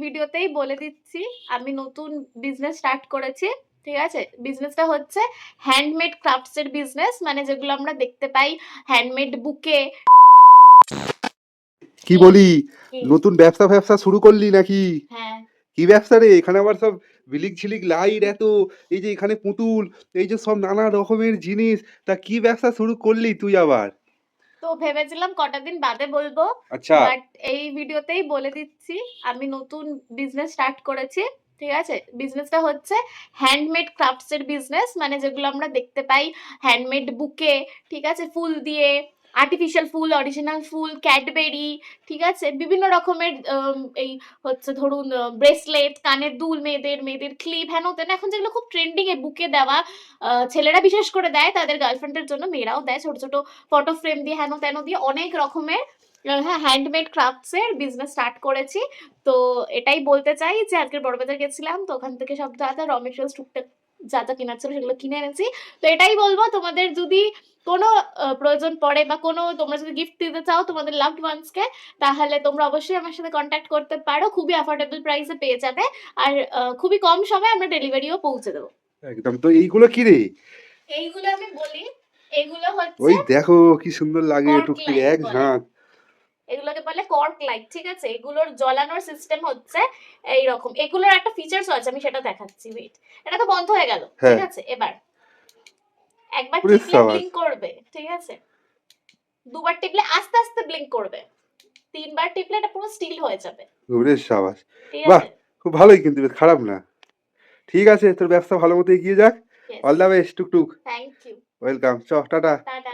ভিডিওতেই বলে দিচ্ছি আমি নতুন বিজনেস স্টার্ট করেছি। ঠিক আছে? বিজনেসটা হচ্ছে হ্যান্ডমেড ক্রাফটস এর বিজনেস, মানে যেগুলো আমরা দেখতে পাই হ্যান্ডমেড বুকে। কি বলি, কি? নতুন ব্যবসা শুরু করলি নাকি? হ্যাঁ। কি ব্যবসা রে? এখানে আবার সব বিলিক ঝিলিক লাইট এত, এই যে এখানে পুতুল, এই যে সব নানা রকমের জিনিস, তা কি ব্যবসা শুরু করলি তুই আবার? তো ভেবেছিলাম কটা দিন বাদে বলবো, আচ্ছা, বাট এই ভিডিওতেই বলে দিচ্ছি আমি নতুন বিজনেস স্টার্ট করেছি। ঠিক আছে? বিজনেসটা হচ্ছে হ্যান্ডমেড ক্রাফটস এর বিজনেস, মানে যেগুলো আমরা দেখতে পাই হ্যান্ডমেড বুকে, ঠিক আছে, ফুল দিয়ে, আর্টিফিশিয়াল ফুল, অরিজিনাল ফুল, ক্যাডবেরি, ঠিক আছে, বিভিন্ন রকমের এই হচ্ছে ধরুন ব্রেসলেট, কানের দুল, মেয়েদের মেয়েদের ক্লিপ, হ্যান তেন, এখন যেগুলো খুব ট্রেন্ডিং এ বুকে দেওয়া, ছেলেরা বিশেষ করে দেয় তাদের গার্লফ্রেন্ডের জন্য, মেয়েরাও দেয় ছোট ছোট ফটো ফ্রেম দিয়ে, হেন তেন দিয়ে, অনেক রকমের হ্যাঁ হ্যান্ডমেড ক্রাফটস এর বিজনেস স্টার্ট করেছি। তো এটাই বলতে চাই যে আজকের বড়বাজার গেছিলাম, তো ওখান থেকে সব যা যা র মেটেরিয়ালস টুকটাক যা যা কেনার ছিল সেগুলো কিনে এনেছি। তো এটাই বলবো, তোমাদের যদি কোনো প্রয়োজন পড়ে বা কোনো তোমরা যদি গিফট দিতে চাও তোমাদের লাভড ওয়ান্সকে, তাহলে তোমরা অবশ্যই আমার সাথে কন্ট্যাক্ট করতে পারো। খুবই অ্যাফোর্ডেবল প্রাইসে পেয়ে যাবে, আর খুবই কম সময়ে আমরা ডেলিভারিও পৌঁছে দেবো। একদম। তো এইগুলো কি রে? এইগুলো আমি বলি, এগুলো হচ্ছে ওই দেখো কি সুন্দর লাগে, কর্ক টুকটুক লাইট এক বলে, ঝাঁক। এগুলোকে বলে কর্ক লাইট। ঠিক আছে? এগুলোর জ্বলানোর সিস্টেম হচ্ছে এইরকম। এগুলোর একটা ফিচার্স আছে, আমি সেটা দেখাচ্ছি, ওয়েট। এটা তো বন্ধ হয়ে গেল। ঠিক হ্যাঁ, আছে? এবার একবার ওরে টিপলে সাবাস, ব্লিঙ্ক করবে, ঠিক আছে, দুবার টিপলে আস্তে আস্তে ব্লিঙ্ক করবে, তিনবার টিপলে এটা পুরো স্টিল হয়ে যাবে। ওরে সাবাস। ঠিক বাহ, আছে? খুব ভালোই, কিন্তু বেশ খারাপ না। ঠিক আছে, তোর ব্যবসা ভালো মতো এগিয়ে যাক। ইয়েস, অল দ্য বেস্ট টুকটুক। থ্যাংক ইউ, ওয়েলকাম, চ টাটা। টাটা।